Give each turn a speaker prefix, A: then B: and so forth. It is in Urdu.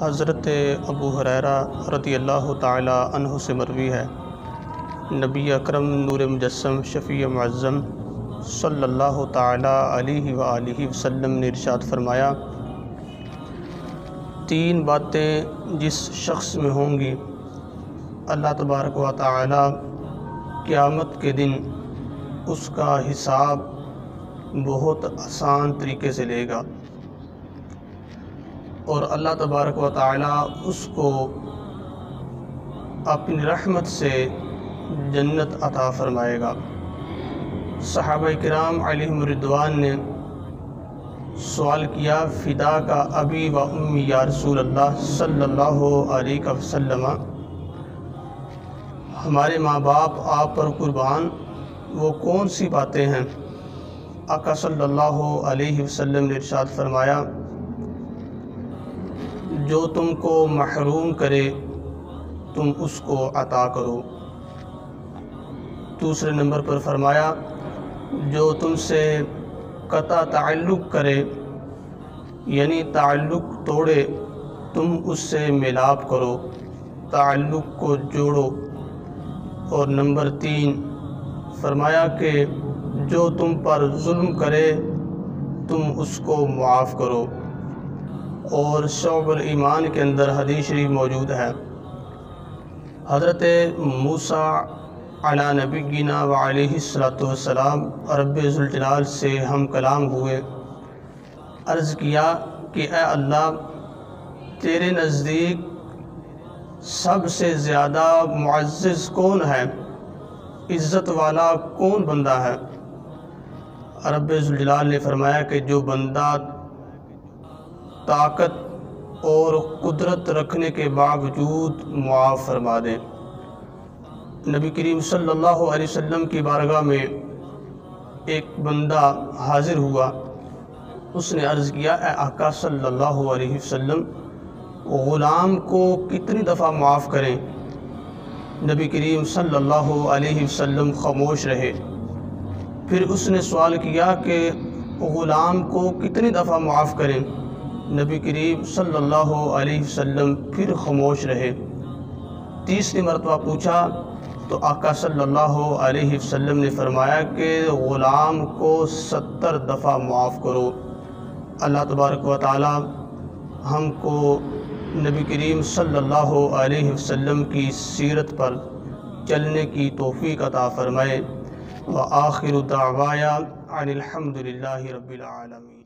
A: حضرت ابو ہریرہ رضی اللہ تعالی عنہ سے مروی ہے، نبی اکرم نور مجسم شفیع معظم صلی اللہ تعالی علیہ وآلہ وسلم نے ارشاد فرمایا، تین باتیں جس شخص میں ہوں گی اللہ تبارک و تعالی قیامت کے دن اس کا حساب بہت آسان طریقے سے لے گا، اور اللہ تبارک و تعالی اس کو اپنی رحمت سے جنت عطا فرمائے گا۔ صحابہ کرام علیہم رضوان نے سوال کیا، فدا کا ابی و امی یا رسول اللہ صلی اللہ علیہ وسلم، ہمارے ماں باپ آپ پر قربان، وہ کون سی باتیں ہیں؟ آقا صلی اللہ علیہ وسلم نے ارشاد فرمایا، جو تم کو محروم کرے تم اس کو عطا کرو۔ دوسرے نمبر پر فرمایا، جو تم سے قطع تعلق کرے یعنی تعلق توڑے تم اس سے ملاپ کرو، تعلق کو جوڑو۔ اور نمبر 3 فرمایا کہ جو تم پر ظلم کرے تم اس کو معاف کرو۔ اور شعب الایمان کے اندر حدیث شریف موجود ہے، حضرت موسیٰ علی نبینا وعلیہ السلام رب ذوالجلال سے ہم کلام ہوئے، عرض کیا کہ اے اللہ، تیرے نزدیک سب سے زیادہ معزز کون ہے، عزت والا کون بندہ ہے؟ رب ذوالجلال نے فرمایا کہ جو بندہ طاقت اور قدرت رکھنے کے باوجود معاف فرما دے۔ نبی کریم صلی اللہ علیہ وسلم کی بارگاہ میں ایک بندہ حاضر ہوا، اس نے عرض کیا، اے آقا صلی اللہ علیہ وسلم، غلام کو کتنی دفعہ معاف کریں؟ نبی کریم صلی اللہ علیہ وسلم خاموش رہے۔ پھر اس نے سوال کیا کہ غلام کو کتنی دفعہ معاف کریں؟ نبی کریم صلی اللہ علیہ وسلم پھر خاموش رہے۔ تیسری مرتبہ پوچھا تو آقا صلی اللہ علیہ وسلم نے فرمایا کہ غلام کو 70 دفعہ معاف کرو۔ اللہ تبارک و تعالی ہم کو نبی کریم صلی اللہ علیہ وسلم کی سیرت پر چلنے کی توفیق عطا فرمائے۔ وآخر دعوایا ان الحمد للہ رب العالمین۔